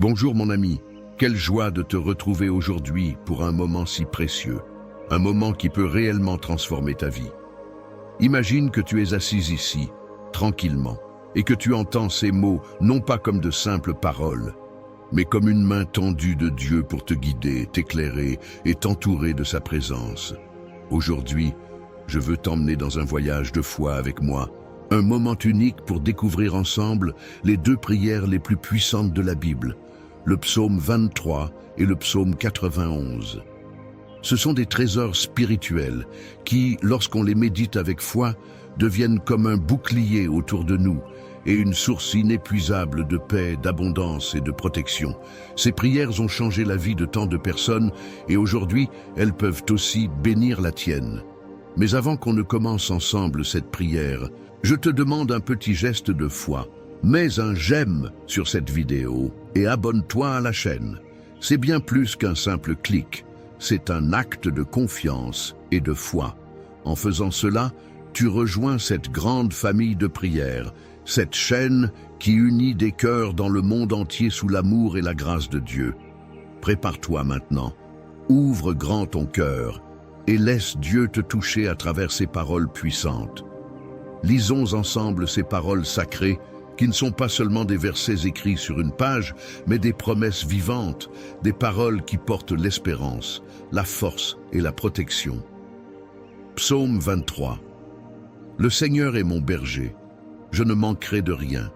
Bonjour mon ami, quelle joie de te retrouver aujourd'hui pour un moment si précieux, un moment qui peut réellement transformer ta vie. Imagine que tu es assis ici, tranquillement, et que tu entends ces mots non pas comme de simples paroles, mais comme une main tendue de Dieu pour te guider, t'éclairer et t'entourer de sa présence. Aujourd'hui, je veux t'emmener dans un voyage de foi avec moi, un moment unique pour découvrir ensemble les deux prières les plus puissantes de la Bible, le psaume 23 et le psaume 91. Ce sont des trésors spirituels qui, lorsqu'on les médite avec foi, deviennent comme un bouclier autour de nous et une source inépuisable de paix, d'abondance et de protection. Ces prières ont changé la vie de tant de personnes et aujourd'hui, elles peuvent aussi bénir la tienne. Mais avant qu'on ne commence ensemble cette prière, je te demande un petit geste de foi. Mets un j'aime sur cette vidéo et abonne-toi à la chaîne. C'est bien plus qu'un simple clic. C'est un acte de confiance et de foi. En faisant cela, tu rejoins cette grande famille de prières, cette chaîne qui unit des cœurs dans le monde entier sous l'amour et la grâce de Dieu. Prépare-toi maintenant. Ouvre grand ton cœur et laisse Dieu te toucher à travers ses paroles puissantes. Lisons ensemble ces paroles sacrées qui ne sont pas seulement des versets écrits sur une page, mais des promesses vivantes, des paroles qui portent l'espérance, la force et la protection. Psaume 23. Le Seigneur est mon berger, je ne manquerai de rien.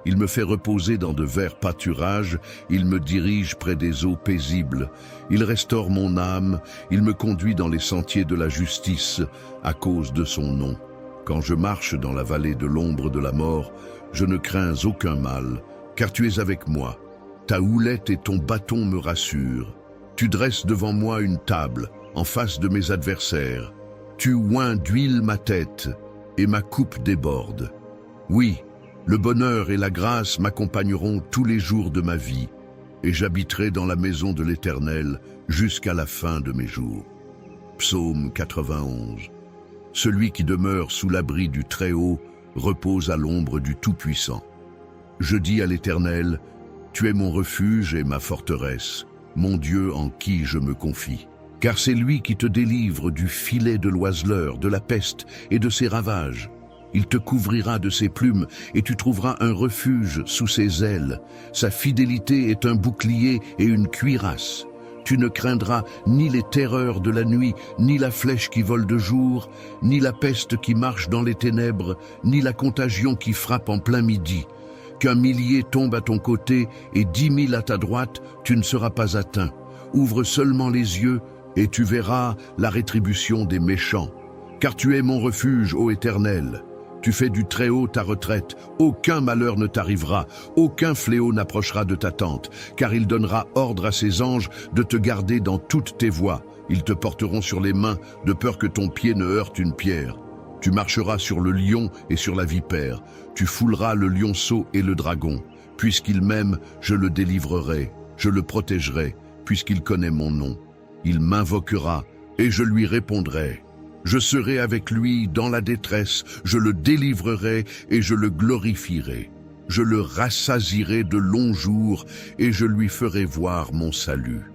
Il me fait reposer dans de verts pâturages, il me dirige près des eaux paisibles, il restaure mon âme, il me conduit dans les sentiers de la justice à cause de son nom. Quand je marche dans la vallée de l'ombre de la mort, je ne crains aucun mal, car tu es avec moi. Ta houlette et ton bâton me rassurent. Tu dresses devant moi une table, en face de mes adversaires. Tu oins d'huile ma tête, et ma coupe déborde. Oui, le bonheur et la grâce m'accompagneront tous les jours de ma vie, et j'habiterai dans la maison de l'Éternel jusqu'à la fin de mes jours. Psaume 91. Celui qui demeure sous l'abri du Très-Haut repose à l'ombre du Tout-Puissant. Je dis à l'Éternel, tu es mon refuge et ma forteresse, mon Dieu en qui je me confie. Car c'est lui qui te délivre du filet de l'oiseleur, de la peste et de ses ravages. Il te couvrira de ses plumes et tu trouveras un refuge sous ses ailes. Sa fidélité est un bouclier et une cuirasse. Tu ne craindras ni les terreurs de la nuit, ni la flèche qui vole de jour, ni la peste qui marche dans les ténèbres, ni la contagion qui frappe en plein midi. Qu'un millier tombe à ton côté et 10 000 à ta droite, tu ne seras pas atteint. Ouvre seulement les yeux et tu verras la rétribution des méchants. Car tu es mon refuge, ô Éternel. Tu fais du Très-Haut ta retraite, aucun malheur ne t'arrivera, aucun fléau n'approchera de ta tente, car il donnera ordre à ses anges de te garder dans toutes tes voies. Ils te porteront sur les mains, de peur que ton pied ne heurte une pierre. Tu marcheras sur le lion et sur la vipère, tu fouleras le lionceau et le dragon. Puisqu'il m'aime, je le délivrerai, je le protégerai, puisqu'il connaît mon nom. Il m'invoquera et je lui répondrai. Je serai avec lui dans la détresse, je le délivrerai et je le glorifierai. Je le rassasierai de longs jours et je lui ferai voir mon salut.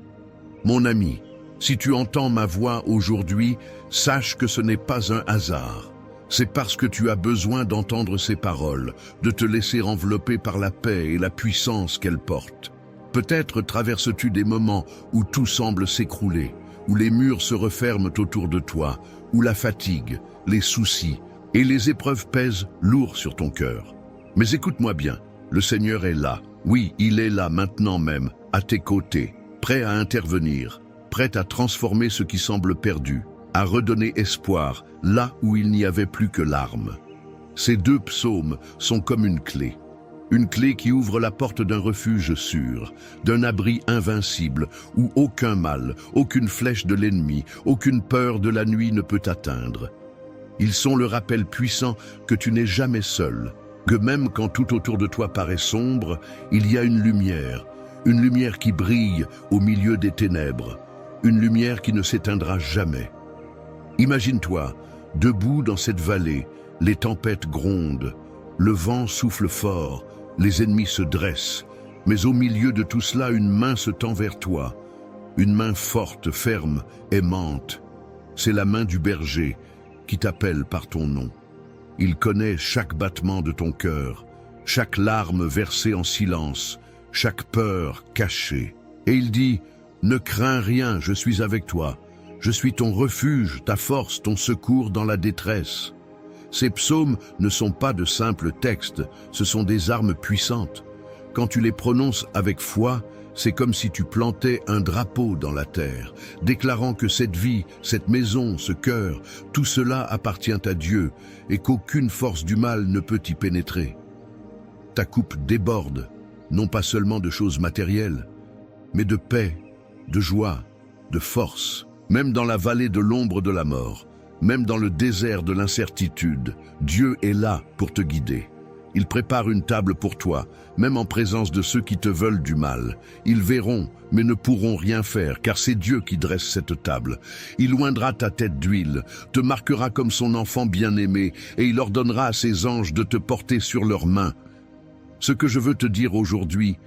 Mon ami, si tu entends ma voix aujourd'hui, sache que ce n'est pas un hasard. C'est parce que tu as besoin d'entendre ces paroles, de te laisser envelopper par la paix et la puissance qu'elles portent. Peut-être traverses-tu des moments où tout semble s'écrouler, où les murs se referment autour de toi, où la fatigue, les soucis et les épreuves pèsent lourd sur ton cœur. Mais écoute-moi bien, le Seigneur est là. Oui, il est là maintenant même, à tes côtés, prêt à intervenir, prêt à transformer ce qui semble perdu, à redonner espoir là où il n'y avait plus que larmes. Ces deux psaumes sont comme une clé qui ouvre la porte d'un refuge sûr, d'un abri invincible où aucun mal, aucune flèche de l'ennemi, aucune peur de la nuit ne peut t'atteindre. Ils sont le rappel puissant que tu n'es jamais seul, que même quand tout autour de toi paraît sombre, il y a une lumière qui brille au milieu des ténèbres, une lumière qui ne s'éteindra jamais. Imagine-toi, debout dans cette vallée, les tempêtes grondent, le vent souffle fort, les ennemis se dressent, Mais au milieu de tout cela, une main se tend vers toi. Une main forte, ferme, aimante. C'est la main du berger qui t'appelle par ton nom. Il connaît chaque battement de ton cœur, chaque larme versée en silence, chaque peur cachée. Et il dit, « Ne crains rien, je suis avec toi. Je suis ton refuge, ta force, ton secours dans la détresse. » Ces psaumes ne sont pas de simples textes, ce sont des armes puissantes. Quand tu les prononces avec foi, c'est comme si tu plantais un drapeau dans la terre, déclarant que cette vie, cette maison, ce cœur, tout cela appartient à Dieu et qu'aucune force du mal ne peut y pénétrer. Ta coupe déborde, non pas seulement de choses matérielles, mais de paix, de joie, de force. Même dans la vallée de l'ombre de la mort, même dans le désert de l'incertitude, Dieu est là pour te guider. Il prépare une table pour toi, même en présence de ceux qui te veulent du mal. Ils verront, mais ne pourront rien faire, car c'est Dieu qui dresse cette table. Il oindra ta tête d'huile, te marquera comme son enfant bien-aimé, et il ordonnera à ses anges de te porter sur leurs mains. Ce que je veux te dire aujourd'hui,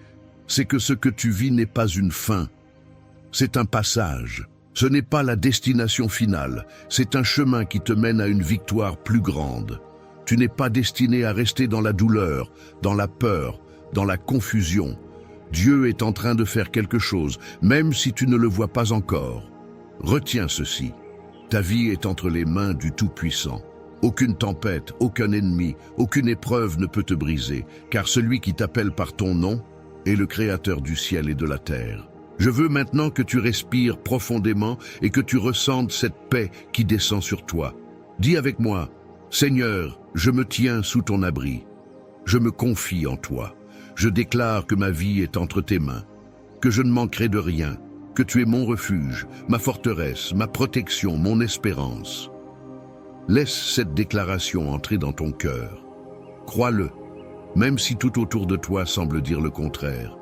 c'est que ce que tu vis n'est pas une fin, c'est un passage. Ce n'est pas la destination finale, c'est un chemin qui te mène à une victoire plus grande. Tu n'es pas destiné à rester dans la douleur, dans la peur, dans la confusion. Dieu est en train de faire quelque chose, même si tu ne le vois pas encore. Retiens ceci, ta vie est entre les mains du Tout-Puissant. Aucune tempête, aucun ennemi, aucune épreuve ne peut te briser, car celui qui t'appelle par ton nom est le Créateur du ciel et de la terre. Je veux maintenant que tu respires profondément et que tu ressentes cette paix qui descend sur toi. Dis avec moi, Seigneur, je me tiens sous ton abri. Je me confie en toi. Je déclare que ma vie est entre tes mains, que je ne manquerai de rien, que tu es mon refuge, ma forteresse, ma protection, mon espérance. Laisse cette déclaration entrer dans ton cœur. Crois-le, même si tout autour de toi semble dire le contraire.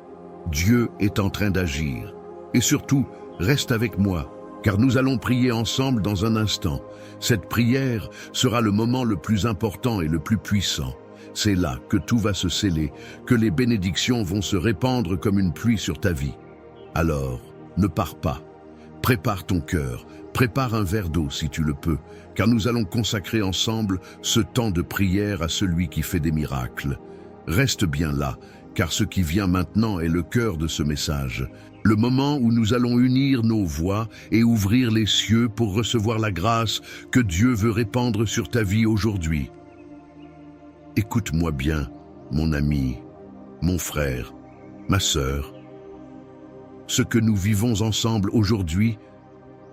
Dieu est en train d'agir. Et surtout, reste avec moi, car nous allons prier ensemble dans un instant. Cette prière sera le moment le plus important et le plus puissant. C'est là que tout va se sceller, que les bénédictions vont se répandre comme une pluie sur ta vie. Alors, ne pars pas. Prépare ton cœur, prépare un verre d'eau si tu le peux, car nous allons consacrer ensemble ce temps de prière à celui qui fait des miracles. Reste bien là, car ce qui vient maintenant est le cœur de ce message. Le moment où nous allons unir nos voix et ouvrir les cieux pour recevoir la grâce que Dieu veut répandre sur ta vie aujourd'hui. Écoute-moi bien, mon ami, mon frère, ma sœur. Ce que nous vivons ensemble aujourd'hui,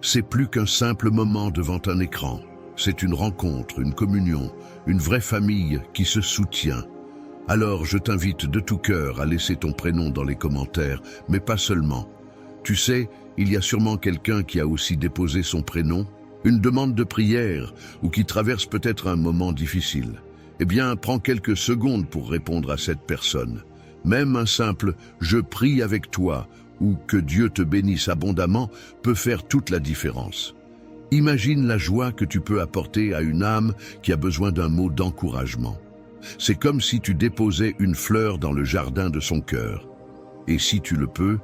c'est plus qu'un simple moment devant un écran. C'est une rencontre, une communion, une vraie famille qui se soutient. Alors je t'invite de tout cœur à laisser ton prénom dans les commentaires, mais pas seulement. Tu sais, il y a sûrement quelqu'un qui a aussi déposé son prénom, une demande de prière ou qui traverse peut-être un moment difficile. Eh bien, prends quelques secondes pour répondre à cette personne. Même un simple « je prie avec toi » ou « que Dieu te bénisse abondamment » peut faire toute la différence. Imagine la joie que tu peux apporter à une âme qui a besoin d'un mot d'encouragement. C'est comme si tu déposais une fleur dans le jardin de son cœur. Et si tu le peux,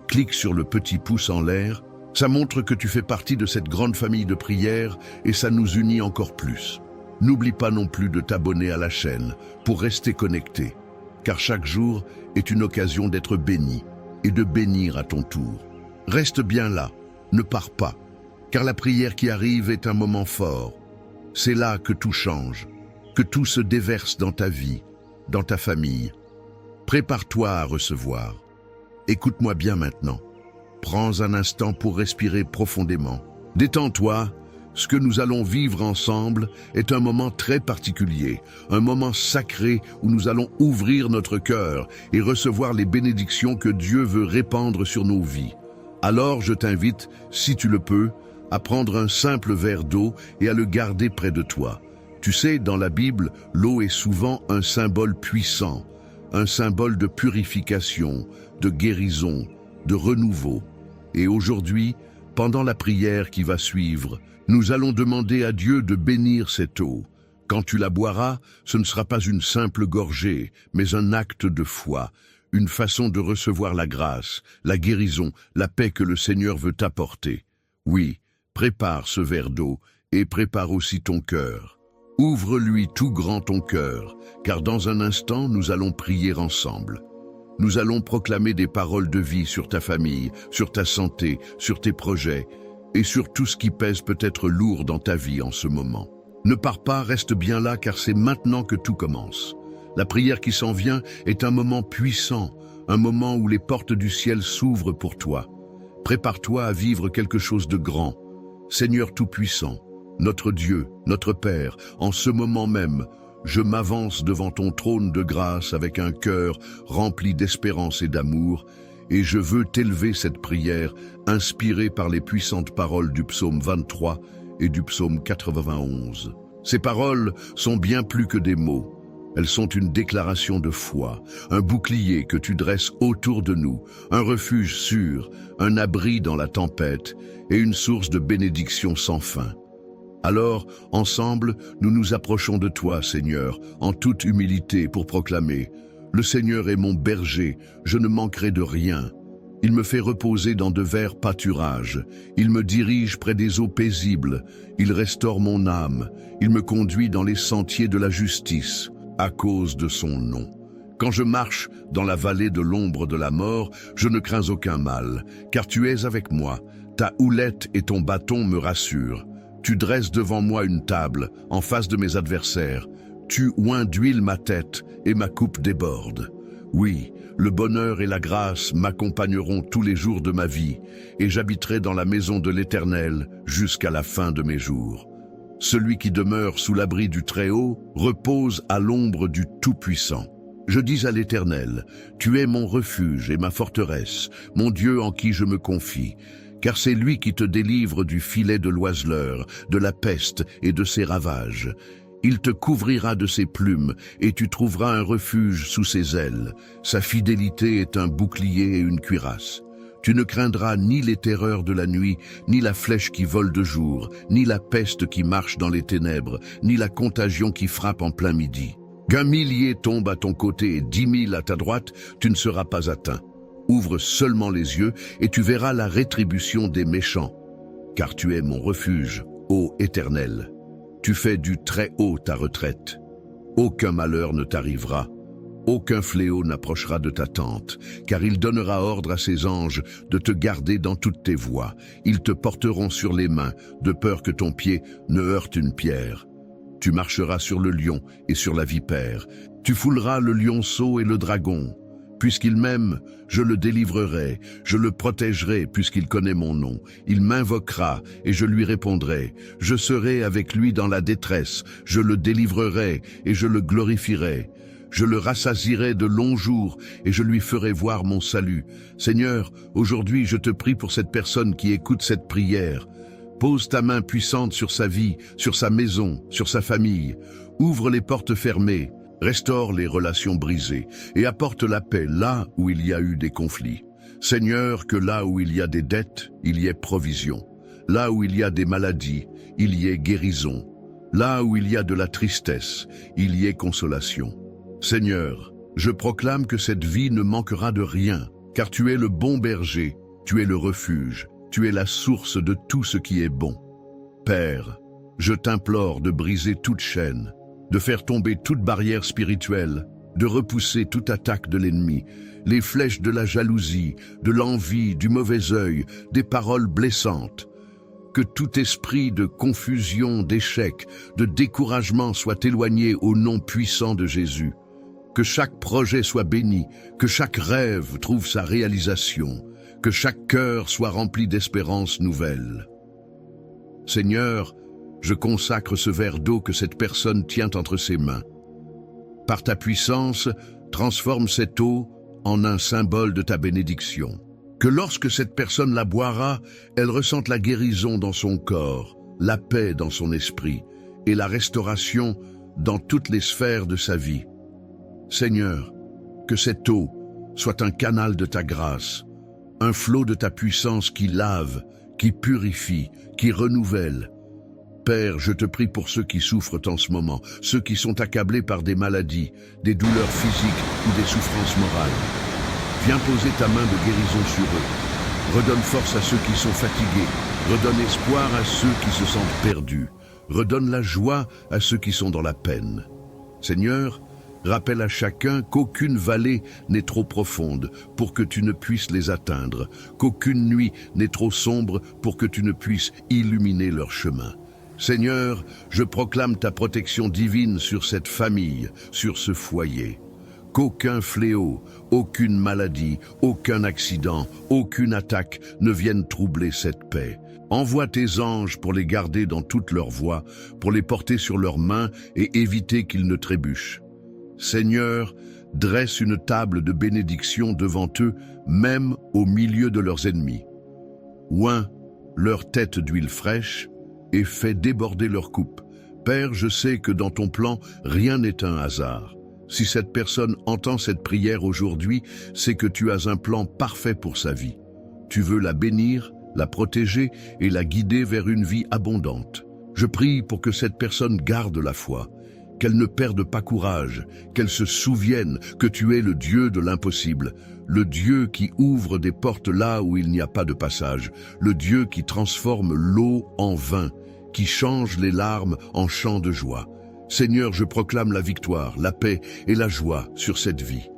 clique sur le petit pouce en l'air. Ça montre que tu fais partie de cette grande famille de prière et ça nous unit encore plus. N'oublie pas non plus de t'abonner à la chaîne pour rester connecté, car chaque jour est une occasion d'être béni et de bénir à ton tour. Reste bien là, ne pars pas, car la prière qui arrive est un moment fort. C'est là que tout change. Que tout se déverse dans ta vie, dans ta famille. Prépare-toi à recevoir. Écoute-moi bien maintenant. Prends un instant pour respirer profondément. Détends-toi. Ce que nous allons vivre ensemble est un moment très particulier, un moment sacré où nous allons ouvrir notre cœur et recevoir les bénédictions que Dieu veut répandre sur nos vies. Alors je t'invite, si tu le peux, à prendre un simple verre d'eau et à le garder près de toi. Tu sais, dans la Bible, l'eau est souvent un symbole puissant, un symbole de purification, de guérison, de renouveau. Et aujourd'hui, pendant la prière qui va suivre, nous allons demander à Dieu de bénir cette eau. Quand tu la boiras, ce ne sera pas une simple gorgée, mais un acte de foi, une façon de recevoir la grâce, la guérison, la paix que le Seigneur veut t'apporter. Oui, prépare ce verre d'eau et prépare aussi ton cœur. Ouvre-lui tout grand ton cœur, car dans un instant, nous allons prier ensemble. Nous allons proclamer des paroles de vie sur ta famille, sur ta santé, sur tes projets et sur tout ce qui pèse peut-être lourd dans ta vie en ce moment. Ne pars pas, reste bien là, car c'est maintenant que tout commence. La prière qui s'en vient est un moment puissant, un moment où les portes du ciel s'ouvrent pour toi. Prépare-toi à vivre quelque chose de grand. Seigneur Tout-Puissant, notre Dieu, notre Père, en ce moment même, je m'avance devant ton trône de grâce avec un cœur rempli d'espérance et d'amour, et je veux t'élever cette prière inspirée par les puissantes paroles du psaume 23 et du psaume 91. Ces paroles sont bien plus que des mots. Elles sont une déclaration de foi, un bouclier que tu dresses autour de nous, un refuge sûr, un abri dans la tempête et une source de bénédiction sans fin. Alors, ensemble, nous nous approchons de toi, Seigneur, en toute humilité pour proclamer « Le Seigneur est mon berger, je ne manquerai de rien. Il me fait reposer dans de verts pâturages. Il me dirige près des eaux paisibles. Il restaure mon âme. Il me conduit dans les sentiers de la justice, à cause de son nom. Quand je marche dans la vallée de l'ombre de la mort, je ne crains aucun mal, car tu es avec moi. Ta houlette et ton bâton me rassurent. Tu dresses devant moi une table, en face de mes adversaires. Tu oins d'huile ma tête, et ma coupe déborde. Oui, le bonheur et la grâce m'accompagneront tous les jours de ma vie, et j'habiterai dans la maison de l'Éternel jusqu'à la fin de mes jours. Celui qui demeure sous l'abri du Très-Haut repose à l'ombre du Tout-Puissant. Je dis à l'Éternel, tu es mon refuge et ma forteresse, mon Dieu en qui je me confie. Car c'est lui qui te délivre du filet de l'oiseleur, de la peste et de ses ravages. Il te couvrira de ses plumes, et tu trouveras un refuge sous ses ailes. Sa fidélité est un bouclier et une cuirasse. Tu ne craindras ni les terreurs de la nuit, ni la flèche qui vole de jour, ni la peste qui marche dans les ténèbres, ni la contagion qui frappe en plein midi. Qu'un millier tombe à ton côté et 10 000 à ta droite, tu ne seras pas atteint. Ouvre seulement les yeux et tu verras la rétribution des méchants. Car tu es mon refuge, ô Éternel. Tu fais du Très-Haut ta retraite. Aucun malheur ne t'arrivera. Aucun fléau n'approchera de ta tente, car il donnera ordre à ses anges de te garder dans toutes tes voies. Ils te porteront sur les mains, de peur que ton pied ne heurte une pierre. Tu marcheras sur le lion et sur la vipère. Tu fouleras le lionceau et le dragon. Puisqu'il m'aime, je le délivrerai, je le protégerai puisqu'il connaît mon nom. Il m'invoquera et je lui répondrai. Je serai avec lui dans la détresse, je le délivrerai et je le glorifierai. Je le rassasierai de longs jours et je lui ferai voir mon salut. Seigneur, aujourd'hui je te prie pour cette personne qui écoute cette prière. Pose ta main puissante sur sa vie, sur sa maison, sur sa famille. Ouvre les portes fermées. Restaure les relations brisées et apporte la paix là où il y a eu des conflits. Seigneur, que là où il y a des dettes, il y ait provision. Là où il y a des maladies, il y ait guérison. Là où il y a de la tristesse, il y ait consolation. Seigneur, je proclame que cette vie ne manquera de rien, car tu es le bon berger, tu es le refuge, tu es la source de tout ce qui est bon. Père, je t'implore de briser toute chaîne, de faire tomber toute barrière spirituelle, de repousser toute attaque de l'ennemi, les flèches de la jalousie, de l'envie, du mauvais œil, des paroles blessantes. Que tout esprit de confusion, d'échec, de découragement soit éloigné au nom puissant de Jésus. Que chaque projet soit béni, que chaque rêve trouve sa réalisation, que chaque cœur soit rempli d'espérances nouvelles. Seigneur, je consacre ce verre d'eau que cette personne tient entre ses mains. Par ta puissance, transforme cette eau en un symbole de ta bénédiction. Que lorsque cette personne la boira, elle ressente la guérison dans son corps, la paix dans son esprit et la restauration dans toutes les sphères de sa vie. Seigneur, que cette eau soit un canal de ta grâce, un flot de ta puissance qui lave, qui purifie, qui renouvelle. Père, je te prie pour ceux qui souffrent en ce moment, ceux qui sont accablés par des maladies, des douleurs physiques ou des souffrances morales. Viens poser ta main de guérison sur eux. Redonne force à ceux qui sont fatigués. Redonne espoir à ceux qui se sentent perdus. Redonne la joie à ceux qui sont dans la peine. Seigneur, rappelle à chacun qu'aucune vallée n'est trop profonde pour que tu ne puisses les atteindre, qu'aucune nuit n'est trop sombre pour que tu ne puisses illuminer leur chemin. Seigneur, je proclame ta protection divine sur cette famille, sur ce foyer. Qu'aucun fléau, aucune maladie, aucun accident, aucune attaque ne vienne troubler cette paix. Envoie tes anges pour les garder dans toute leur voie, pour les porter sur leurs mains et éviter qu'ils ne trébuchent. Seigneur, dresse une table de bénédiction devant eux, même au milieu de leurs ennemis. Oins leur tête d'huile fraîche et fais déborder leur coupe. Père, je sais que dans ton plan, rien n'est un hasard. Si cette personne entend cette prière aujourd'hui, c'est que tu as un plan parfait pour sa vie. Tu veux la bénir, la protéger et la guider vers une vie abondante. Je prie pour que cette personne garde la foi, qu'elle ne perde pas courage, qu'elle se souvienne que tu es le Dieu de l'impossible, le Dieu qui ouvre des portes là où il n'y a pas de passage, le Dieu qui transforme l'eau en vin, qui change les larmes en chants de joie. Seigneur, je proclame la victoire, la paix et la joie sur cette vie.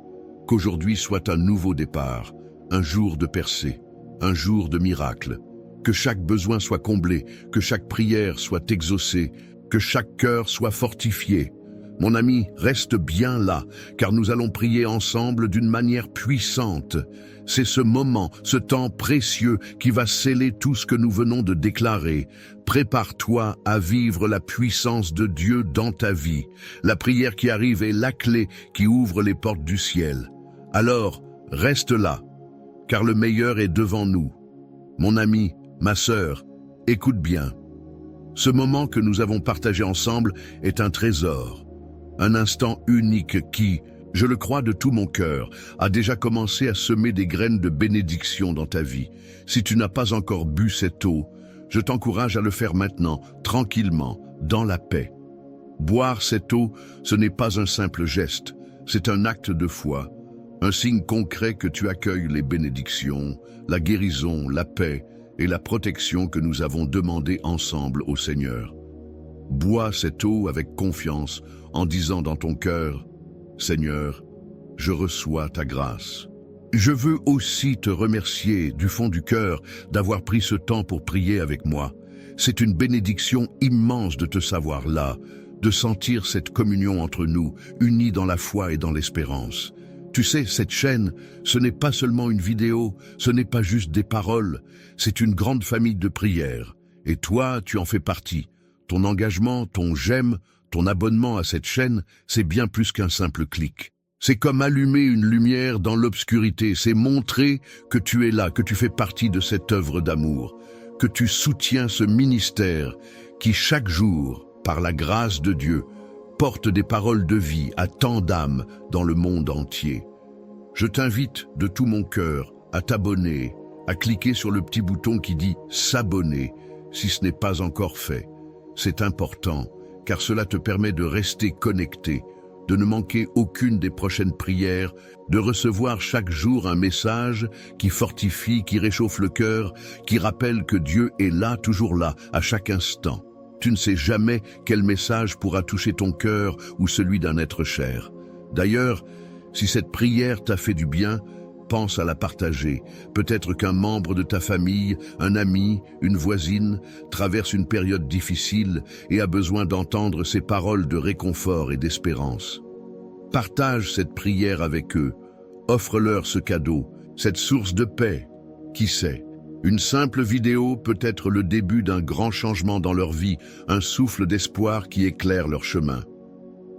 Qu'aujourd'hui soit un nouveau départ, un jour de percée, un jour de miracle. Que chaque besoin soit comblé, que chaque prière soit exaucée, que chaque cœur soit fortifié. Mon ami, reste bien là, car nous allons prier ensemble d'une manière puissante. C'est ce moment, ce temps précieux qui va sceller tout ce que nous venons de déclarer. Prépare-toi à vivre la puissance de Dieu dans ta vie. La prière qui arrive est la clé qui ouvre les portes du ciel. Alors, reste là, car le meilleur est devant nous. Mon ami, ma sœur, écoute bien. Ce moment que nous avons partagé ensemble est un trésor, un instant unique qui, je le crois de tout mon cœur, a déjà commencé à semer des graines de bénédiction dans ta vie. Si tu n'as pas encore bu cette eau, je t'encourage à le faire maintenant, tranquillement, dans la paix. Boire cette eau, ce n'est pas un simple geste, c'est un acte de foi, un signe concret que tu accueilles les bénédictions, la guérison, la paix et la protection que nous avons demandées ensemble au Seigneur. Bois cette eau avec confiance en disant dans ton cœur, « Seigneur, je reçois ta grâce. » Je veux aussi te remercier du fond du cœur d'avoir pris ce temps pour prier avec moi. C'est une bénédiction immense de te savoir là, de sentir cette communion entre nous, unis dans la foi et dans l'espérance. Tu sais, cette chaîne, ce n'est pas seulement une vidéo, ce n'est pas juste des paroles, c'est une grande famille de prières. Et toi, tu en fais partie. Ton engagement, ton j'aime, ton abonnement à cette chaîne, c'est bien plus qu'un simple clic. C'est comme allumer une lumière dans l'obscurité, c'est montrer que tu es là, que tu fais partie de cette œuvre d'amour, que tu soutiens ce ministère qui chaque jour, par la grâce de Dieu, porte des paroles de vie à tant d'âmes dans le monde entier. Je t'invite de tout mon cœur à t'abonner, à cliquer sur le petit bouton qui dit « S'abonner » si ce n'est pas encore fait. C'est important, car cela te permet de rester connecté, de ne manquer aucune des prochaines prières, de recevoir chaque jour un message qui fortifie, qui réchauffe le cœur, qui rappelle que Dieu est là, toujours là, à chaque instant. Tu ne sais jamais quel message pourra toucher ton cœur ou celui d'un être cher. D'ailleurs, si cette prière t'a fait du bien, pense à la partager. Peut-être qu'un membre de ta famille, un ami, une voisine, traverse une période difficile et a besoin d'entendre ces paroles de réconfort et d'espérance. Partage cette prière avec eux. Offre-leur ce cadeau, cette source de paix. Qui sait? Une simple vidéo peut être le début d'un grand changement dans leur vie, un souffle d'espoir qui éclaire leur chemin.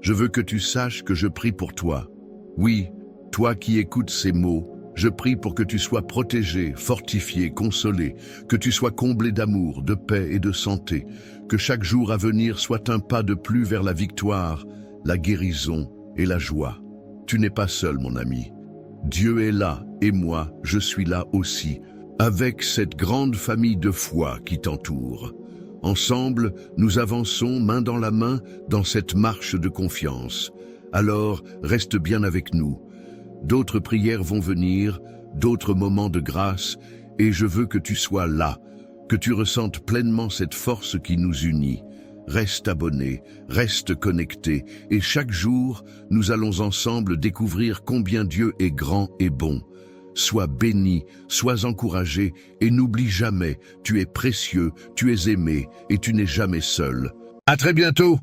Je veux que tu saches que je prie pour toi. Oui, toi qui écoutes ces mots, je prie pour que tu sois protégé, fortifié, consolé, que tu sois comblé d'amour, de paix et de santé, que chaque jour à venir soit un pas de plus vers la victoire, la guérison et la joie. Tu n'es pas seul, mon ami. Dieu est là, et moi, je suis là aussi, avec cette grande famille de foi qui t'entoure. Ensemble, nous avançons main dans la main dans cette marche de confiance. Alors, reste bien avec nous. d'autres prières vont venir, d'autres moments de grâce, et je veux que tu sois là, que tu ressentes pleinement cette force qui nous unit. Reste abonné, reste connecté, et chaque jour, nous allons ensemble découvrir combien Dieu est grand et bon. Sois béni, sois encouragé, et n'oublie jamais, tu es précieux, tu es aimé, et tu n'es jamais seul. À très bientôt!